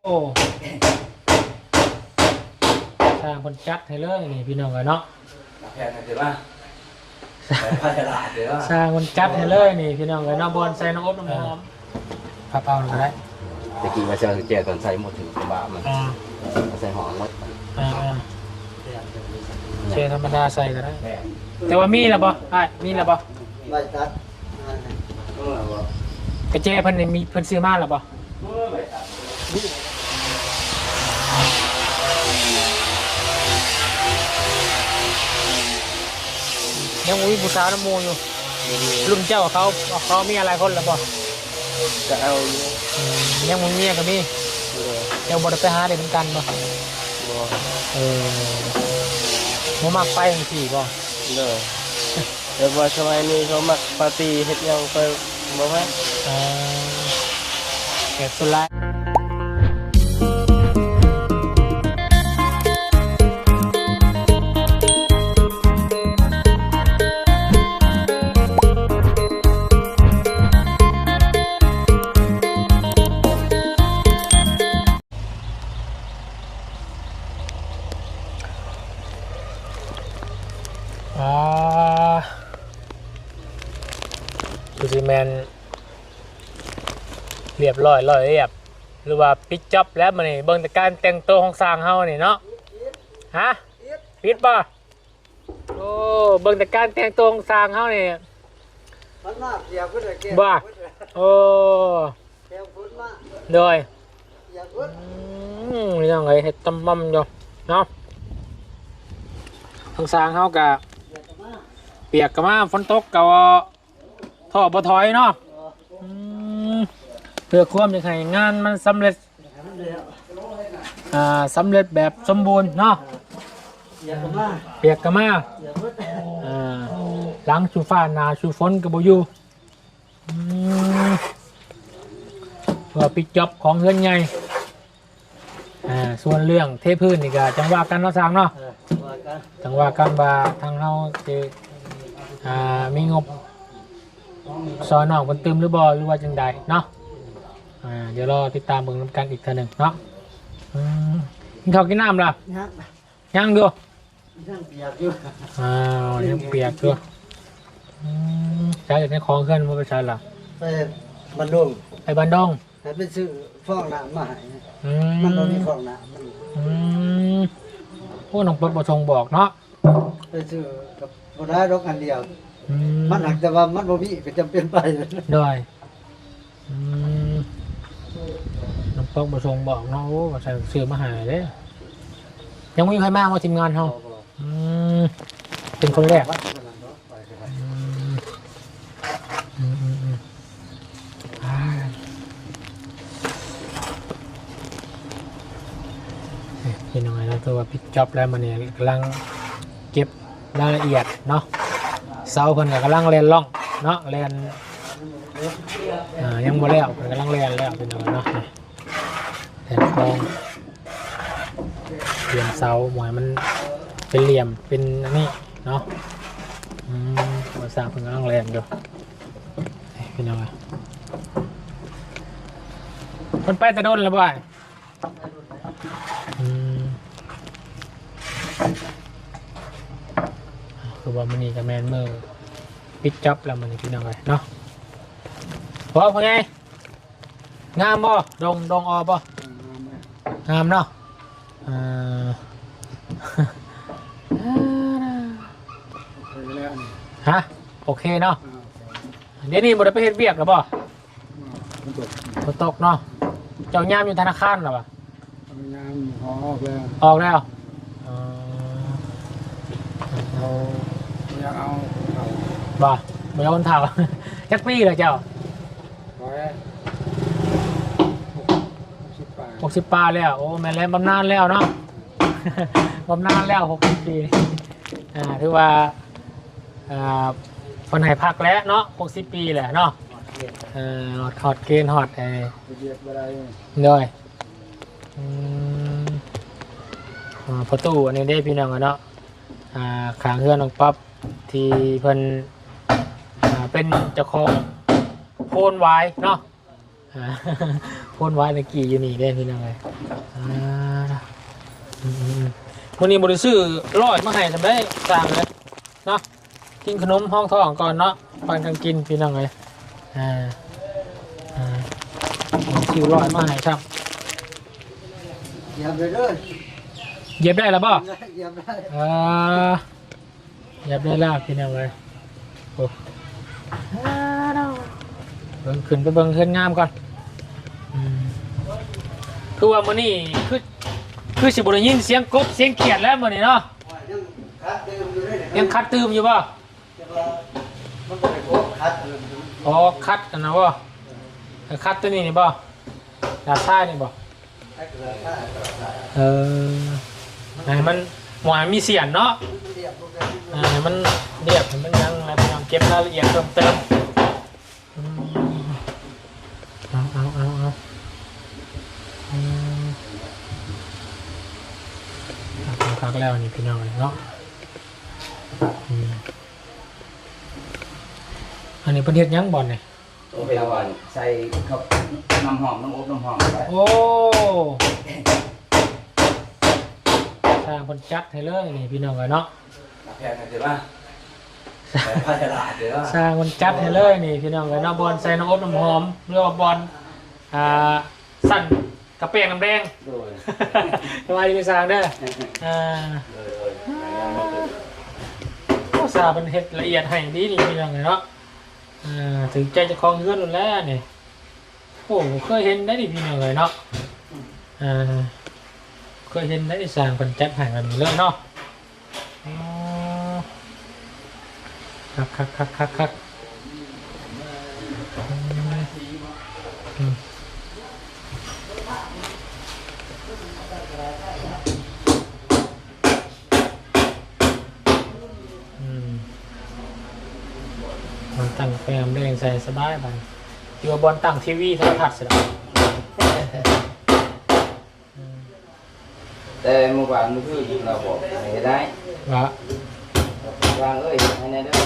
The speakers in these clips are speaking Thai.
โอ้สร้างคนจัดให้เลยนี่พี่น้องกันเนาะแพงเดี๋ยวว่าผ้าตลาดเดี๋ยวว่าสร้างคนจัดให้เลยนี่พี่น้องกันเนาะบอลใส่น้ำอบน้ำหอมพับเอาก็ได้ตะกี้มาเจอแจกตอนใส่หมดถึงกระบะมันใส่หอมหมดเชธรรมดาใส่ก็ได้แต่ว่ามีแล้วบ่มีแล้วบ่ไม่ตัดกระเจเพิ่นมีเพิ่นซื้อมาแล้วบ่ยังมีผู้สาวน้ำมูอยู่รุ่นเจ้าเขามีอะไรคนแล้วบ่จะเอายังมึงเมียก็มียังบ่ได้ไปหาได้เหมือนกันบ่บ่มักไปจังซี่บ่แต่ว่าสมัยนี้เขามักปาร์ตี้เฮ็ดยังไปบ่ไหมเก็บสุดละดูสิแมนเรียบร้อยเรียบหรือว่าปิดจ็อบแล้วมันนี่เบิ่งแต่การแต่งตัวของสร้างเฮานี่เนาะฮะปิดป่ะโอ้เบิ่งแต่การแต่งตัวของสร้างเฮานี่มันมากเสียบก็เลยแก้บ้าโอ้แก้วพุ่นมากโดยเสียบพุ่นนี่ยังไงเฮ็ดตำมั่มอยู่เนาะทางสร้างเฮากะเปียกกะมาฝนตกกะท่อบ่ถอยเนาะเพื่อความจะให้งานมันสำเร็จสำเร็จแบบสมบูรณ์เนาะเปียกกะมาหลังชูฟ้าหนาชูฝนกะบ่อยู่เพื่อปิดจ็อบของเฮือนใหญ่ส่วนเรื่องเทพื้นนี่ก็จังว่ากันเนาะสร้างเนาะจังว่ากันว่าทางเฮาสิมีงบซอยน้องคนตืมหรือบ่หรือว่าจังใดเนาะเดี๋ยวรอติดตามเบิ่งนำกันอีกเทื่อนึงเนาะกินข้าวกินน้ำล่ะยังอยู่ยังเปียกอยู่ยังเปียกอยู่ใช้ในของเคลื่อนมาไปใช้ล่ะไปบันดงไปบันดงไปซื้อฟองน้ำมาให้มันบ่มีฟองน้ำพวกน้องปประชงบอกเนาะไปซื้อกับบ่ได้ดอกอันเดียวมันหนักแต่ว่ามันบ่มีก็จำเป็นไปด้วยน้องปประชงบอกเนาะโอ้ใส่เสื้อมาหาเลยยังไม่มีใครมาทีมงานเขาเป็นคนแรกเป็นยังไงแล้วตัวปิดจ็อบแล้วมันเนี่ยกำลังเก็บรายละเอียดเนาะเสาเพิ่นกำลังเรียนล่องเนาะเรียนยังบ่แล้วเพิ่นกำลังเรียนแล้วเป็นยังไงเนาะแทนคลองเหลี่ยมเสาหมายมันเป็นเหลี่ยมเป็นนี่เนาะมาสร้างเพิ่นกำลังเรียนอยู่เป็นยังไงเพิ่นไปแต่โดนแล้วบ่ายคือว่ามันนี่กับแมนเมอร์ปิดจ็อบแล้วมันนี่พี่น้องเลยเนาะพอไงงามบ่ดงออบ่งามเนาะฮะโอเคเนาะเดี๋ยวนี้บ่ได้ไปเฮ็ดเวียกหรอบ่ฝนตกเนาะเจ้ายามอยู่ธนาคารหรอบ่ยามออกแล้วออกแล้วเอาบ่ไม่เอาคนเท่าจักปีเลยเจ้า60 ปีแล้วโอ้แม่แล้วบำนาญแล้วเนาะบำนาญแล้ว60 ปีถือว่าคนให้พักแล้วเนาะ60 ปีแหละเนาะหอดเกณฑ์หอดเลยประตูอันนี้ได้พี่น้องเนาะขางเฮือนน้องปั๊บที่เพิ่นเป็นเจ้าของโพนไว้เนาะ พ่นไว้ตะกี้อยู่นี่ได้พี่น้องเลยวันนี้บริสุทธิ์ร้อยมาให้ทำได้จางเลยเนาะกินขนมห้องท้องก่อนเนาะปันกันกินพี่น้องเลยคิวร้อยมาให้ครับ เหยียบเลยเด้อ เหยียบได้แล้วป่ะ เหยียบได้ เหยียบได้แล้วพี่น้องเลยโอ้เบิ่งขึ้นไปเบิ่งเฮือนงามก่อนคือว่ามื้อนี้คือสิบ่ได้ยินเสียงกบเสียงเขียดแล้วมื้อนี้เนาะ ยังคัดเติมอยู่เลยยังคัดตื่มอยู่ป่ะ มันบ่ได้โคตรคัด อ๋อคัดอันนะป่ะคัดตัวนี้นี่ป่ะดาดท้ายนี่ป่ะให้มันหวานมีเสียงเนาะให้มันเรียบให้มันยังอะไรพยายามเก็บรายละเอียดเพิ่มเติมเอาคักแล้วนี่พี่น้องเนาะอันนี้ประเทศยังบ่อนเนี่ย โอเคแล้ววันใส่ข้าวน้ำหอมน้ำอบน้ำหอมไป โอ้สร้างคนจัดให้เลยนี่พี่น้องเนาะ แพงกันเถอะป่ะแต่ผ้าฉลาดเถอะป่ะ สร้างคนจัดให้เลยนี่พี่น้องเนาะบอลใส่น้ำอบน้ำหอมหรือว่าบอลสั่นกระเปียงน้ำแดง โดย ทำไมดีสร้างเด้อก็สร้างเป็นเฮ็ดละเอียดให้ดีนี่พี่น้องเนาะถึงใจจะคลองเฮือนหมดแล้วนี่โอ้เคยเห็นได้ดิพี่น้องเนาะเคยเห็นได้สร้างคนจัดให้แบบนี้เลยเนาะคักมันตั้งแปมได้ยังใส่สบายไปอยู่บนตั้งทีวีโทรทัศน์เสร็จแล้ว แต่เมื่อวานเมื่อคืนเราบอกให้ได้ วะ วางเอ้ยให้ได้ด้วย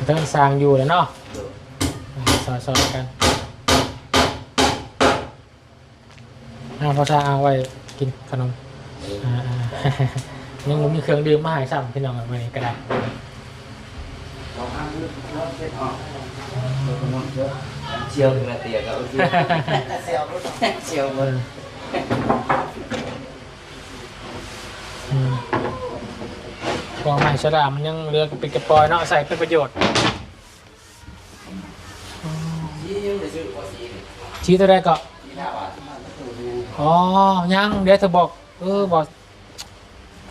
เพิ่งสร้างอยู่แล้วเนาะสอนกันพอสร้างเอาไว้กินขนมยังมีเครื่องดื่มมาให้ซ้ำพี่น้องวันนี้ก็ได้ เชียวถึงนาทีก็โอเคเชียวมัน กองใหม่ฉลามมันยังเรือเป็นกระปอยเนาะใส่เป็นประโยชน์ชี้ตัวใดก็อ๋อยังเดี๋ยวเธอบอกบอก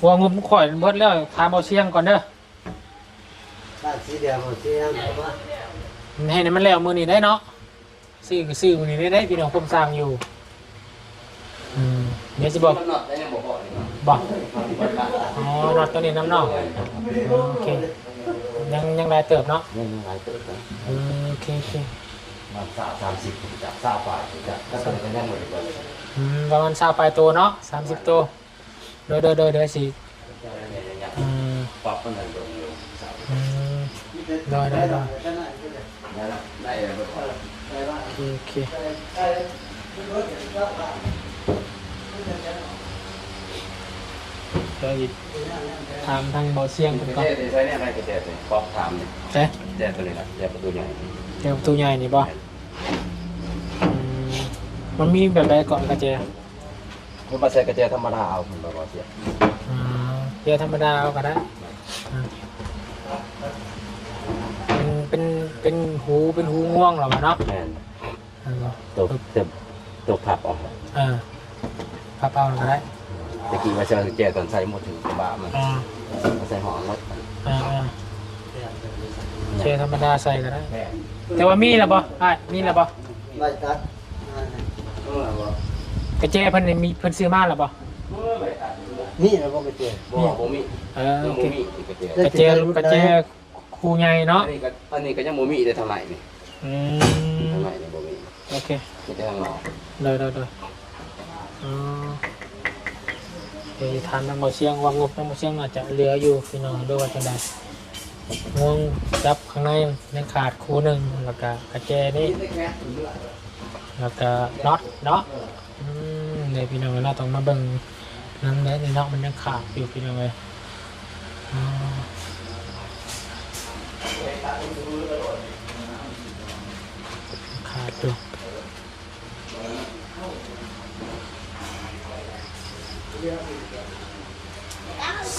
วางงมข่อยเบิดแล้วทาเบาเชียงก่อนเด้อ บ้านสีแดงสีแดงเอามา ให้เนี่ยมันแล้วมือนี้ได้เนาะซื้อมือนี้ได้พี่น้องผมสร้างอยู่เดี๋ยวจะบอก มันหนอดได้ยังบอกเลย บอกอ๋อน็อตตัวนี้น้ำนอกโอเคยังรายเติบเนาะ ยังหลายตัวนะ โอเค มา30จาก30ฝ่ายจากก็เป็นกันได้หมดเลย ประมาณ20ปลายตัวเนาะ30ตัวโดยสิ ปรับมันลงอยู่ ได้ ได้แล้วโอเคเดี๋ยวอีกถามทางเบาเสียง ก กั ระ นก่อน เจี๊ยบใช้เนี่ยอะไรกระเจี๊ยบป๊อกถามเนี่ย ใช่ แจ๊ตัวนี้นะแจ๊ประตูใหญ่ เดี๋ยวประตูใหญ่นี่ป่ะมันมีแบบใดก่อนกระเจ คุณมาใส่กระเจี๊ยบธรรมดาเอาคุณบอกว่าเสีย เดี๋ยวธรรมดาเอาก็ได้เป็นหูง่วงหรอเนาะ แม่นตัวผับออก พับเอาก็ได้ ตะกี้มาใส่กระเจี๊ยบตอนใส่หมดถึงกระบะมันมาใส่หอมหมด เชธรรมดาใส่ก็ได้แต่ว่ามีแล้วป่ะมีแล้วป่ะ ใบตัด กระเจเพิ่นมีเพิ่นซื้อมาแล้วป่ะ นี่เราบอกไปเจอ บอกผมมี โอเค กระเจี๊ยบ กระเจคูใหญ่เนาะ อันนี้ก็ยังบ่มีแต่ทางไหนนี่ทางไหนนี่บ่มี โอเค มีแต่ทางนอก เลยทานน้ำมะเชียงวางงบน้ำมะเชียงอาจจะเหลืออยู่พี่น้องด้วยว่าจะได้ง ง่วงจับข้างในยังขาดคู่หนึ่งแล้วก็กระเจนี่แล้วก็น็อตเนาะเนี่ยพี่น้องเราต้องมาเบิ่งนั่นแหละในน็อตมันยังขาดอยู่พี่น้องเลยขาดอยู่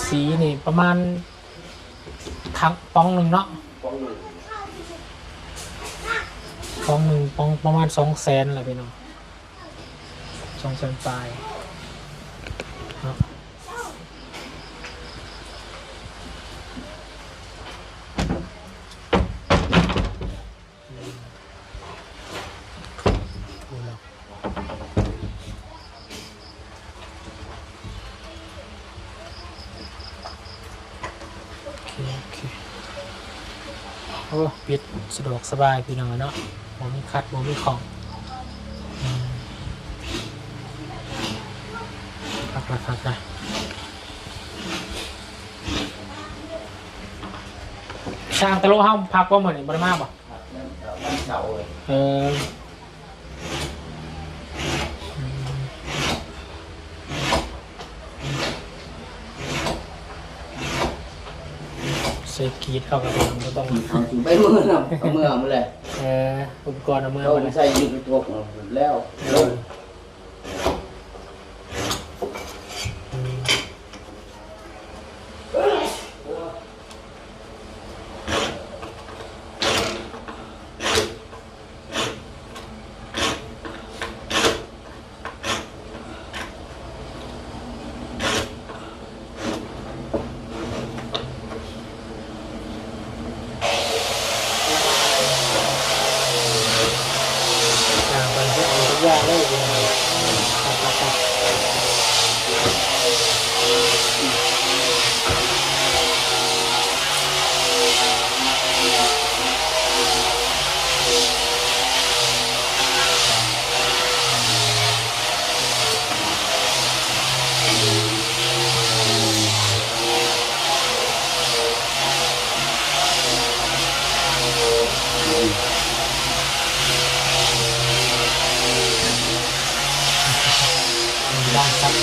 สีนี่ประมาณทั้งปองหนึ่งเนาะปองหนึ่งปองประมาณ200,000แหละพี่น้อง200,000ปลายเนาะโอ้ปิดสะดวกสบายพี่น้องเนาะผมมีคัดผมมีของพักนะช่างตะโลห้ามพักว่าเหมือนบริมาบ่เศษกีดเข้ากับมันก็ต้อง ไปเมื่อน่ะเอาเมื่อมาเลย อุปกรณ์เอาเมื่อ เรา มา ใส่ยุดตัวแล้วลง บันทึกทุกอย่างได้เลยด้านซับ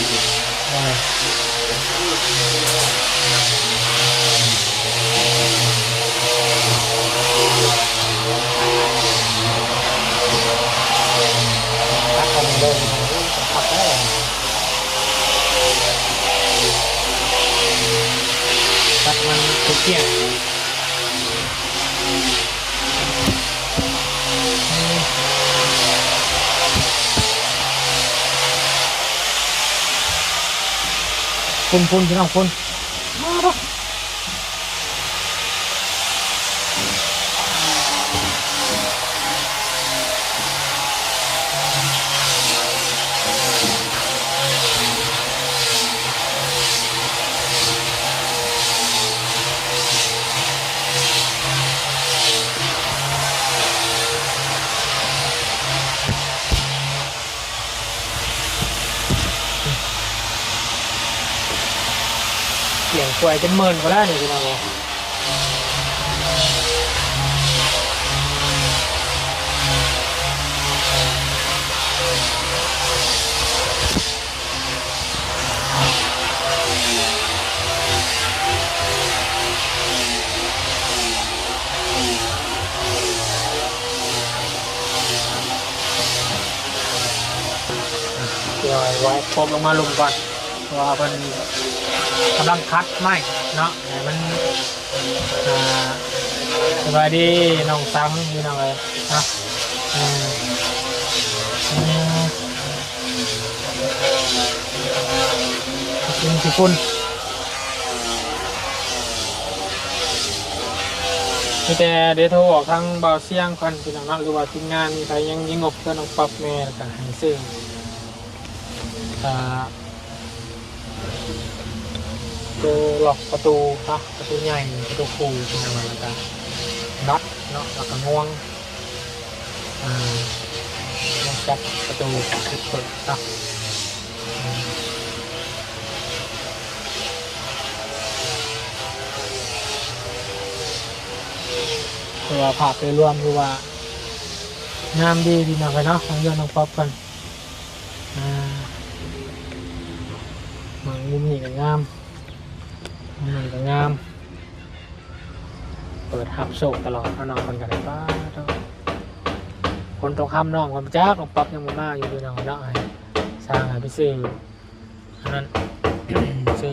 พักกันเลยพักได้พักมันทุกเที่ยงพุ่นพี่น้องพุ่นเสียงควายจนเมินก็ได้นี่พี่น้องเดี๋ยวไว้พรมลงมาลุมก่อนว่ามันกำลังคัดไม้เนาะมันสบายดีน้องซ้ำนี่น้องเลยนะขอบคุณมีแต่เดี๋ยวโทรออกทางเบาเสียงก่อนพี่น้องหรือว่าทีมงานมีใครยังยิงงบเพื่อน้องป๊อปแม่กันให้ซึ่งตัวหลอกประตูครับประตูใหญ่ประตูคูเป็นอะไรกันน็อตเนาะแล้วก็ง่วงจับประตูเปิดครับ ตัวภาพโดยรวมคือว่างามดีดีมากเลยเนาะทั้งเรื่องน้องป๊อปกันมุมนี้ก็งามมุมนี้ก็งามเปิดหับโศกตลอดน้องคนกันเลยป้าคนตรงคำน้องคนจ้าน้องป๊อปยังมาอยู่ด้วยน้องเนาะสร้างให้ไปซื้ออันนั้น ซื้อ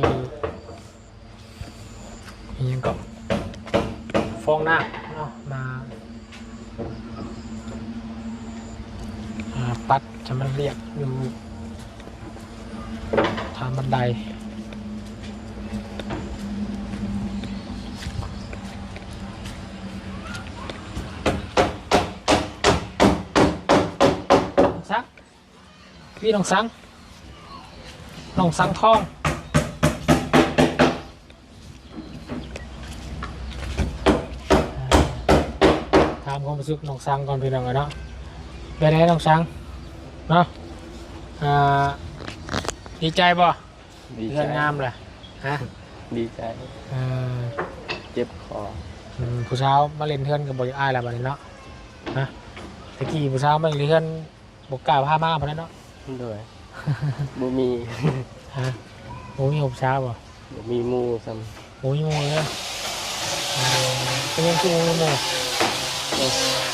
ยังก็ฟองหน้าเนาะมาปัดจะมันเรียกอยู่ทางบันไดซักพี่น้องสังทองถามความรู้สึกน้องสังก่อนพี่น้องเนาะไปไหนน้องสังเนาะดีใจบ่ ดีใจ เพื่อนงามเลยฮะ ดีใจเจ็บคอ ผู้สาวมาเล่นเทือนกับบริอ้ายแล้วบัดนี้เนาะฮะตะกี้ผู้สาวมาเล่นเทือนบกกล้าพามาพอนั้นเนาะ ด้วยบ่มี ฮะโอ้มีหกเช้าบ่ บ่มีหมู่ซ้ โอ้ยโมเลยเป็นยังคือโมมีโม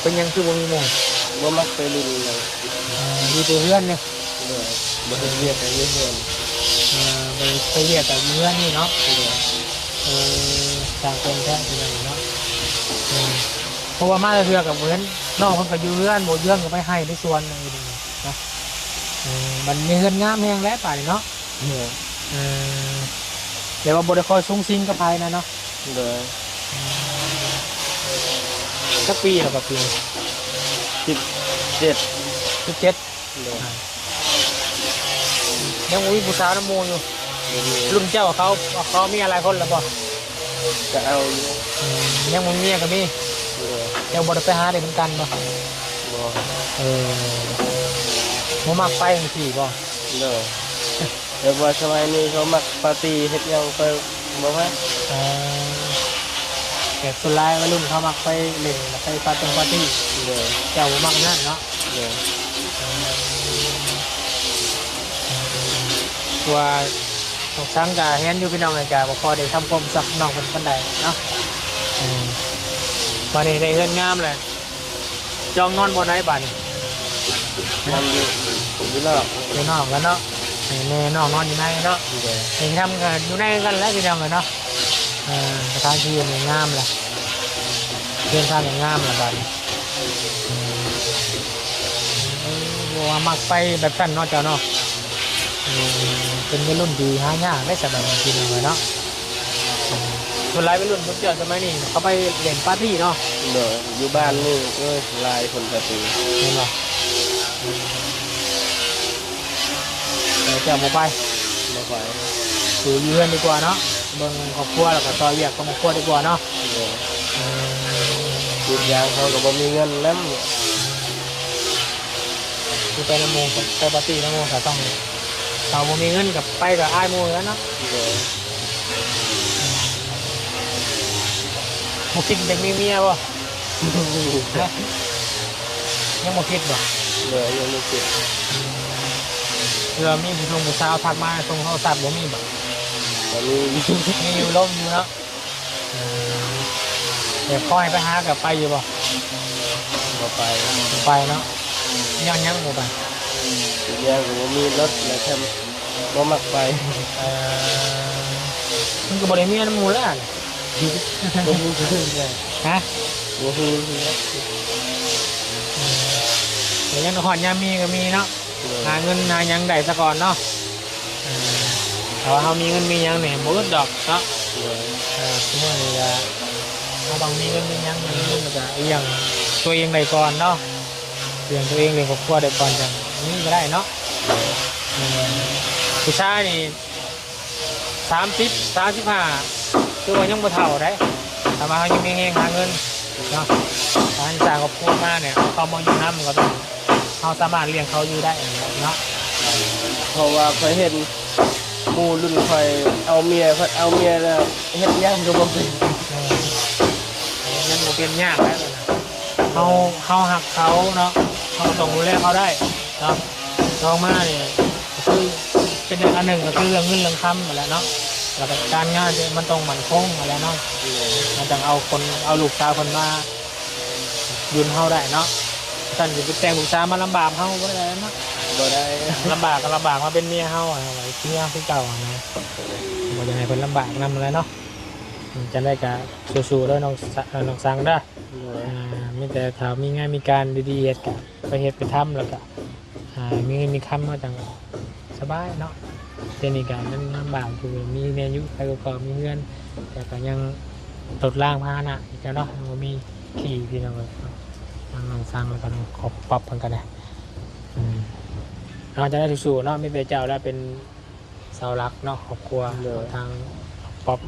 เป็นยังคือโมมีโม ำบ่มักไปลินเลย มีตัวเพื่อนเนี่ย ด้วยบ่ได้เรียกไปเรื่อย ไปเรียกกับเพื่อนนี่เนาะ ๆด้วย ต่างคนแท้ที่ไหนเนาะเพราะว่ามาเรือกับเพื่อนน้องเพิ่นก็อยู่เพื่อนโมเยื่องก็ไปให้ได้ส่วนนึงนะมันมีเพื่อนงามแฮงแล้วป่านนี้เนาะ ด้วย เดี๋ยวว่าบริคอยซุ้งซิงกับภายนะเนาะ ด้วย สักปีหรอกับปี 17 17 ด้วย ยังมีผู้สาวน้ำมูอยู่ บ่มี รุ่นเจ้าเขามีอะไรคนหรือเปล่า ก็เอาอยู่ ยังมึงเมียก็มี ด้วย เดี๋ยวบริไปหาได้เหมือนกันป่ะ บ่ โมมักไปทั้งสี่ป่ะ ด้วยแต่ว่าสมัยนี้เขามักปาร์ตี้เฮ็ดหยังไปบ่ว่า แต่สุดท้ายวัยรุ่นเขามักไปเล่นไปปาร์ตี้ ด้วย เจ้าบ่มักนั่นเนาะ ด้วย ว่าตกซ้ำกับเห็นอยู่พี่น้องเลยจ้ะบ่พอได้ทำความสักน้องเป็นปันใดเนาะวันนี้ได้เงินงามเลยจองนอนบนไหนบ้าน มันอยู่นอก อยู่นอกกันเนาะแน่น้องนอนอยู่ในเนาะ ด้วย เห็นทำกันอยู่ในกันแล้วพี่น้องเลยเนาะสถานที่มันงามเลยเพื่อนท่านงามเลยบ้านว่ามักไปแบบสั้นเนาะเจ้าเนาะเป็นวัยรุ่นดีหายากได้สบายจริงเลยเนาะส่วนหลายวัยรุ่นทุกเจ้าสมัยนี้เขาไปเล่นปาร์ตี้เนาะ ด้วยอยู่บ้านนี่หลายคนปาร์ตี้ เห็นป่ะเจ้าโมไป บ่ค่อย อยู่เยือนดีกว่าเนาะเบิ่งครอบครัวแล้วก็ซอยเวียกครอบครัวดีกว่าเนาะ ด้วยทุกอย่างเขาก็บ่มีเงินนำ คือไปน้ำโมไปปาร์ตี้น้ำโมก็ต้องเราโมมีเงินกับไปกับอ้ายโมแล้วเนาะ ด้วย โมคิดจะมีเมียป่ะยังโมคิดป่ะ ด้วยยังไม่คิด เรือมีผู้ชมผู้สาวทักมาตรงเขาสับบ่มีป่ะ ตอนนี้ มีอยู่ร่มอยู่เนาะเดี๋ยวค่อยไปหากับไปอยู่ป่ะ บ่ไป ไปเนาะยังโมไป ทุกอย่างก็บ่มีรถแล้วแค่บ่มักไป มันก็บริเมียน้ำมูลแล้ว บ่มีเงินเลย ฮะ บ่มีเงิน เดี๋ยวยังนครยามมีก็มีเนาะหาเงินหายังได้ซะก่อนเนาะแต่ว่าเขามีเงินมียังเนี่ยมืดดอกเนาะเมื่อนี้เขาต้องมีเงินมียังมีเงินมันจะเอียงตัวเองได้ก่อนเนาะเลี้ยงตัวเองเลี้ยงครอบครัวได้ก่อนจังนี่ก็ได้เนาะผู้ชายนี่35คือว่ายังบ่เท่าได้แต่ว่าเขายังมีเงินหาเงินเนาะการสร้างครอบครัวมาเนี่ยเขามาอยู่น้ำมันก็ต้องเขาสามารถเลี้ยงเขาอยู่ได้เนาะ เพราะว่าเคยเห็นหมู่รุ่นคอยเอาเมียแล้วเฮ็ดหยังก็บ่เป็น ยังบ่เป็น เป็นยากแล้วนะเขาหักเขาเนาะเขาต้องดูแลเขาได้เนาะน้องมาเนี่ยคือเป็นอันหนึ่งก็คือเรื่องเงินเรื่องคำมาแล้วเนาะแล้วก็การงานมันต้องมั่นคงมาแล้วเนาะมันต้องเอาลูกสาวคนมายืนเขาได้เนาะท่านจะไปแต่งลูกสาวมาลำบากเขาก็ได้เนาะ บ่ได้ ลำบากก็ลำบากมาเป็นเมียเขาอะไรเมียที่เก่านะบอกยังไงเพิ่นลำบากนำเลยเนาะจะได้กะสู้ๆด้วยน้องสังได้มีแต่ถ้ามีงานมีการดีๆเฮ็ดกะไปเฮ็ดไปทำแล้วก็มีเงินมีคำมาจังสบายเนาะแต่นี่กะมันลำบากอยู่มีเมียอยู่ไปก็มีเงินแต่ก็ยังตดล่างพาหนะอีกแล้วเนาะมันมีขี่พี่น้องเลยน้องสังแล้วก็น้องขอบปรับกันกันนะเราจะได้สู้ๆเนาะไม่เป็นเจ้าแล้วเป็นเสาหลักเนาะครอบครัวทางป๊อป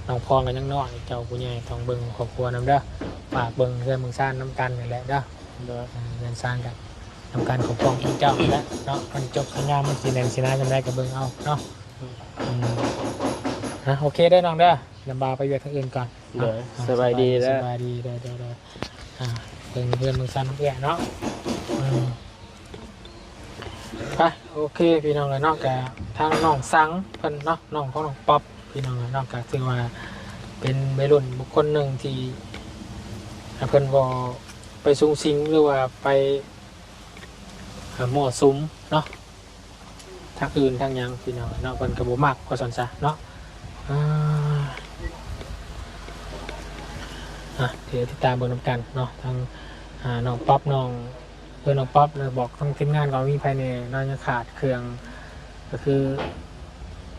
น้องพองกันยังน้อยเจ้าผู้ใหญ่ต้องเบิ่งครอบครัวนำเด้อฝากเบิ่งเรื่องเมืองซ่านน้ำกันนี่แหละเด้อเรื่องซ่านกันทำการของพองอีเจ้าแล้วเนาะมันจบสัญญามันสีแดงสีน้ำจำได้กับเบิ่งเอาเนาะโอเคได้น้องเด้อลำบากไปเวียดทางอื่นก่อน สบายดีแล้ว สบายดีเด้อเบิ่งเรื่องเมืองซ่านน้ำแก่เนาะไปโอเคพี่น้องเลยนอกจากทางน้องสังเพิ่นเนาะน้องของน้องป๊อปพี่น้องเลยนอกจากถือว่าเป็นวัยรุ่นบุคคลหนึ่งที่เพิ่นบ่ไปสูงสิงหรือว่าไปมั่วสุมเนาะทางอื่นทางหยังพี่น้องเนาะเพิ่นก็บ่มักก็สอนซะเนาะเดี๋ยวติดตามเบิ่งนำกันเนาะทางน้องป๊อปน้องป๊อปเลยบอกทั้งทีมงานก็มีภายในน่าจะขาดเครื่องก็คือ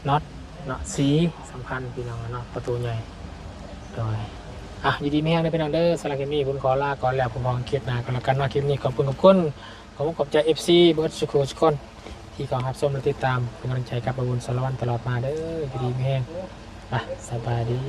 น็อตเนาะสีสำคัญพี่น้องเนาะประตูใหญ่โดยยินดีไม่แห้งได้เป็นอันเดอร์สำหรับคลิปนี้คุณขอลาก่อนแล้วผมมองคลิปหน้ากันแล้วกันว่าคลิปนี้ขอบคุณขอบใจ FC เบิร์ดสุขุทุกคนที่ขอรับชมและติดตามเป็นกำลังใจกับประวุฒิสารวัตรตลอดมาเด้อยินดีไม่แห้งสบายดี